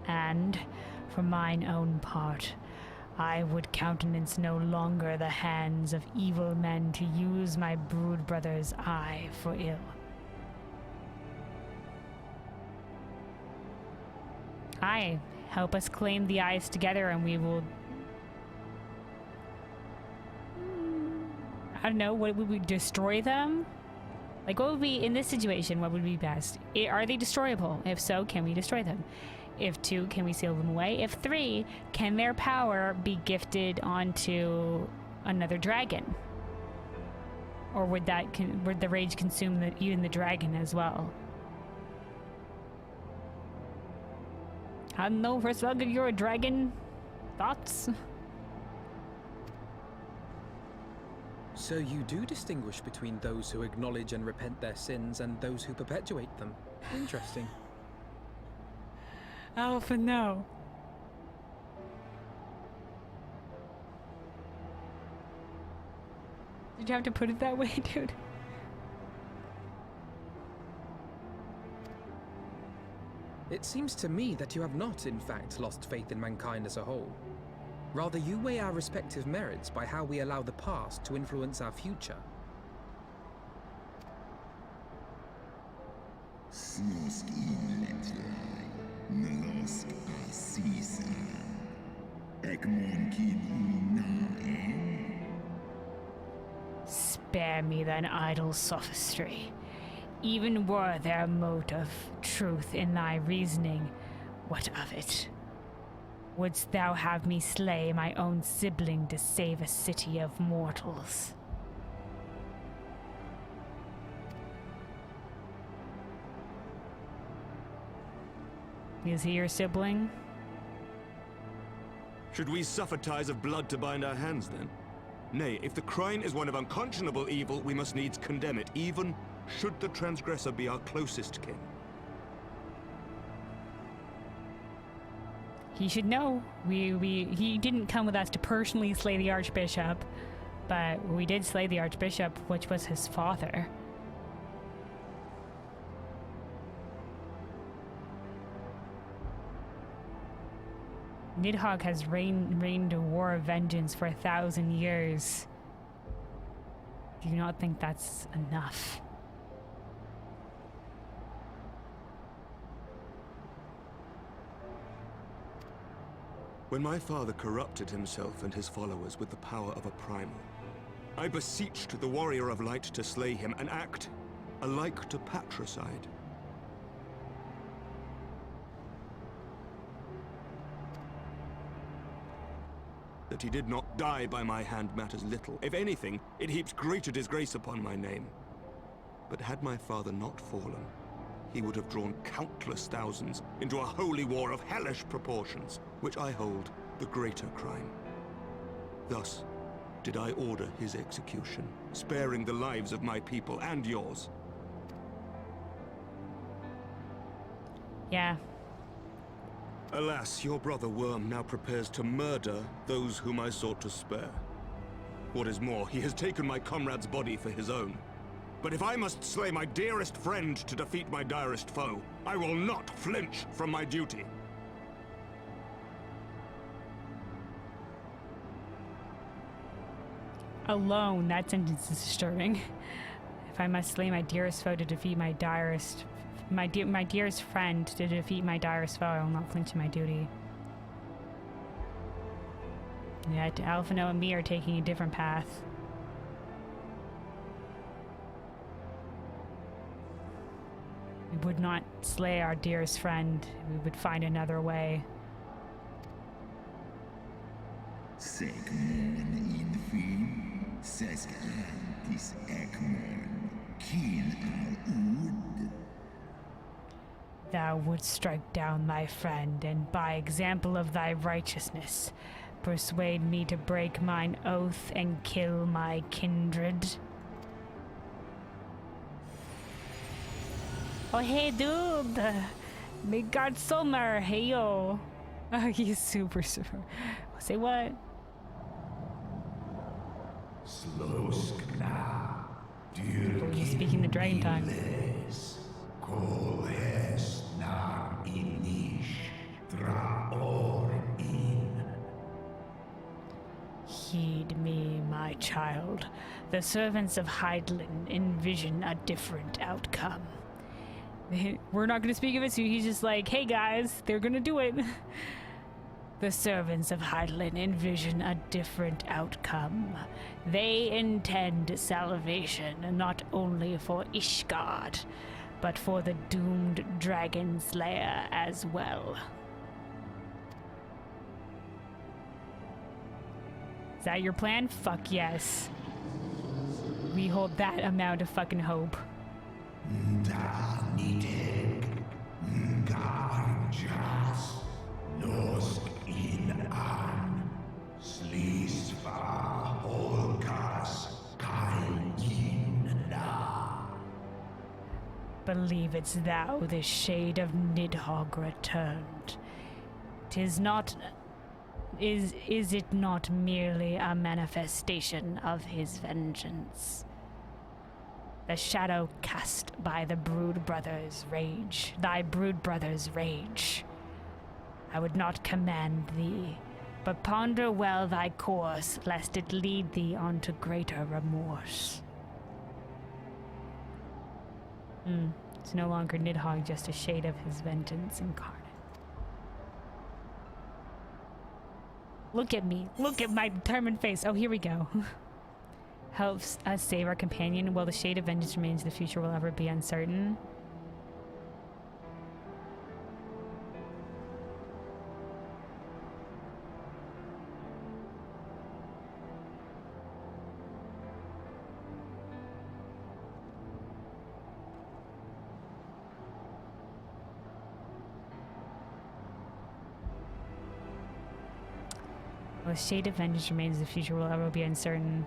And, for mine own part, I would countenance no longer the hands of evil men to use my brood brother's eye for ill. Aye, help us claim the eyes together and we will... I don't know, what would we destroy them? Like, what would be, in this situation, what would be best? Are they destroyable? If so, can we destroy them? If 2, can we seal them away? If 3, can their power be gifted onto another dragon? Or would the rage consume even the dragon as well? I don't know, Hraesvelgr, you're a dragon. Thoughts? So you do distinguish between those who acknowledge and repent their sins and those who perpetuate them. Interesting. Alphinaud. Did you have to put it that way, dude? It seems to me that you have not, in fact, lost faith in mankind as a whole. Rather, you weigh our respective merits by how we allow the past to influence our future. Spare me thine idle sophistry. Even were there mote of truth in thy reasoning, what of it? Wouldst thou have me slay my own sibling to save a city of mortals? Is he your sibling? Should we suffer ties of blood to bind our hands, then? Nay, if the crime is one of unconscionable evil, we must needs condemn it, even should the transgressor be our closest kin. He should know. He didn't come with us to personally slay the Archbishop, but we did slay the Archbishop, which was his father. Nidhogg has reigned a war of vengeance for 1,000 years. Do you not think that's enough? When my father corrupted himself and his followers with the power of a primal, I beseeched the Warrior of Light to slay him, an act alike to patricide. That he did not die by my hand matters little. If anything, it heaps greater disgrace upon my name. But had my father not fallen, he would have drawn countless thousands into a holy war of hellish proportions, which I hold the greater crime. Thus did I order his execution, sparing the lives of my people and yours. Yeah. Alas, your brother Worm now prepares to murder those whom I sought to spare. What is more, he has taken my comrade's body for his own. But if I must slay my dearest friend to defeat my direst foe, I will not flinch from my duty. Alone, that sentence is disturbing. If I must slay my dearest foe to defeat my dearest friend to defeat my direst foe, I will not flinch in my duty. Yet Alphinaud and me are taking a different path. We would not slay our dearest friend. We would find another way. Thou wouldst strike down thy friend, and by example of thy righteousness, persuade me to break mine oath and kill my kindred. Oh hey dude! Midgard Solmer, hey yo! Oh, he's super. Say what? Oh, he's speaking the dragon tongue. Heed me, my child. The servants of Hydaelyn envision a different outcome. We're not going to speak of it, so he's just like, hey guys, they're going to do it. The servants of Hydaelyn envision a different outcome. They intend salvation not only for Ishgard, but for the doomed dragon slayer as well. Is that your plan? Fuck yes. We hold that amount of fucking hope. Believe it's thou, the shade of Nidhogg returned. Is it not merely a manifestation of his vengeance? The shadow cast by the brood brothers' rage, thy brood brothers' rage. I would not command thee, but ponder well thy course, lest it lead thee on to greater remorse. It's no longer Nidhogg, just a shade of his vengeance incarnate. Look at me. Look at my determined face. Oh, here we go. Helps us save our companion. While the shade of vengeance remains, the future will ever be uncertain. The shade of vengeance remains, the future will ever be uncertain.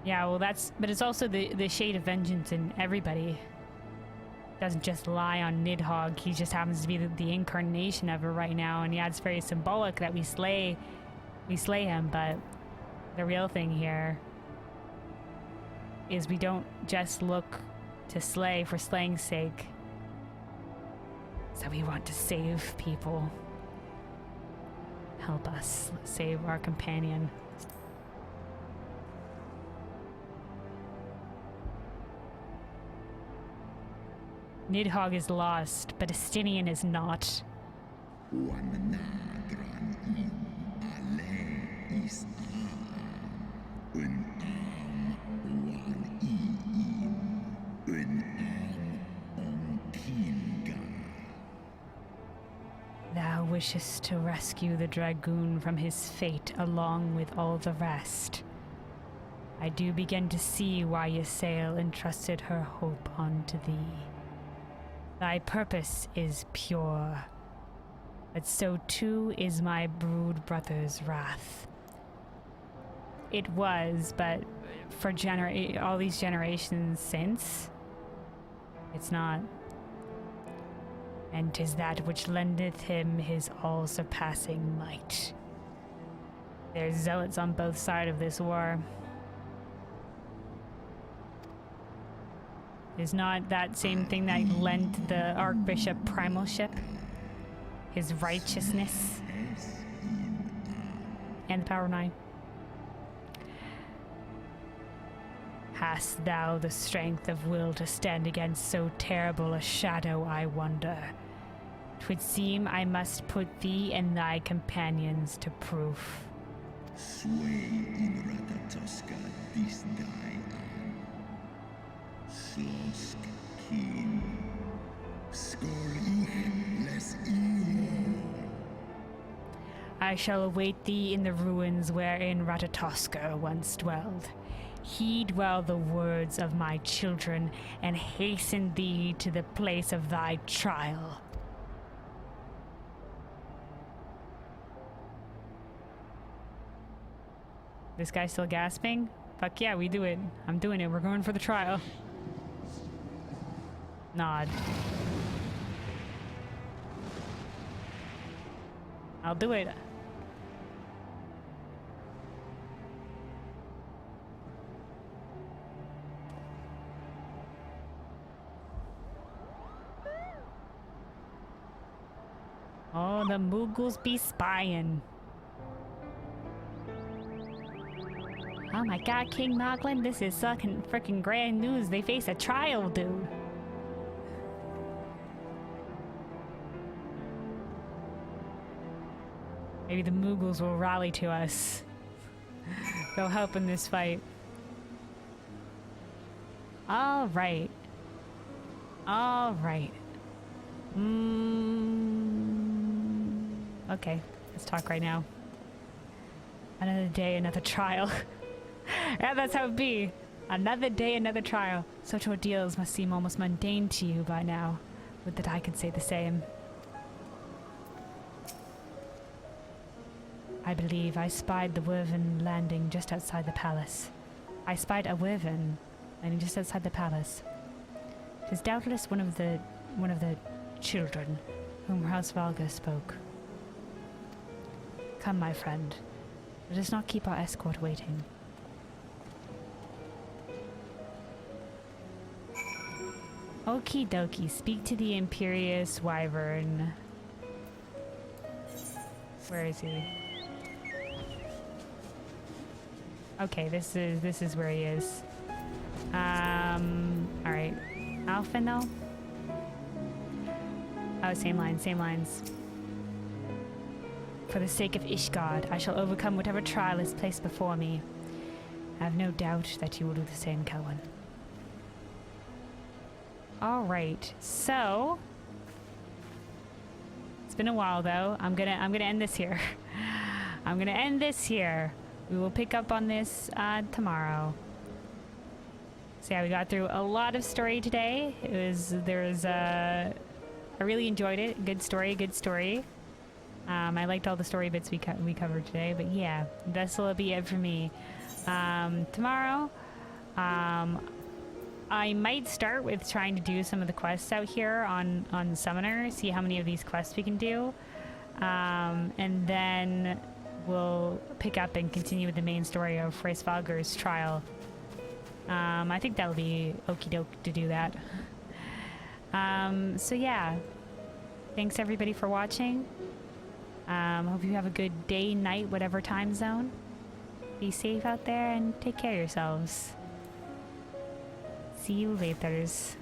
Yeah, well but it's also the shade of vengeance in everybody. Doesn't just lie on Nidhogg, he just happens to be the incarnation of it right now, and yeah, it's very symbolic that we slay him, but the real thing here is we don't just look to slay for slaying's sake. So we want to save people. Help us save our companion. Nidhogg is lost, but Estinien is not. Thou wishest to rescue the dragoon from his fate along with all the rest. I do begin to see why Ysayle entrusted her hope unto thee. Thy purpose is pure, but so too is my brood brother's wrath. It was, but for all these generations since, it's not. And 'tis that which lendeth him his all-surpassing might. There's zealots on both sides of this war. Is not that same thing that lent the Archbishop Primalship his righteousness and the power of 9? Hast thou the strength of will to stand against so terrible a shadow, I wonder? 'Twould seem I must put thee and thy companions to proof. Sway in Ratatoska this die an. Slosk kin. Skor ich les imo. I shall await thee in the ruins wherein Ratatoska once dwelled. Heed well the words of my children, and hasten thee to the place of thy trial. This guy's still gasping? Fuck yeah, we do it. I'm doing it. We're going for the trial. Nod. I'll do it. Oh, the Moogles be spying. Oh my god, King Moglin, this is fucking freaking grand news. They face a trial, dude. Maybe the Moogles will rally to us. They'll help in this fight. Alright. Alright. Okay, let's talk right now. Another day, another trial. Yeah, that's how it be. Another day, another trial. Such ordeals must seem almost mundane to you by now. Would that I could say the same. I believe I spied the Wyvern landing just outside the palace. I spied a Wyvern landing just outside the palace. It is doubtless one of the children whom Hraesvelgr spoke. Come, my friend. Let us not keep our escort waiting. Okie dokie, speak to the Imperious Wyvern. Where is he? Okay, this is where he is. Alright. Alphinaud? Oh, same lines. For the sake of Ishgard, I shall overcome whatever trial is placed before me. I have no doubt that you will do the same, Kelwyn. Alright, so it's been a while though. I'm gonna end this here. I'm gonna end this here. We will pick up on this tomorrow. So yeah, we got through a lot of story today. I really enjoyed it. Good story. I liked all the story bits we covered today, but yeah, that'll be it for me. Tomorrow, I might start with trying to do some of the quests out here on Summoner, see how many of these quests we can do, and then we'll pick up and continue with the main story of Hraesvelgr's trial. I think that'll be okie doke to do that. So yeah, thanks everybody for watching. Hope you have a good day, night, whatever time zone. Be safe out there and take care of yourselves. See you laters.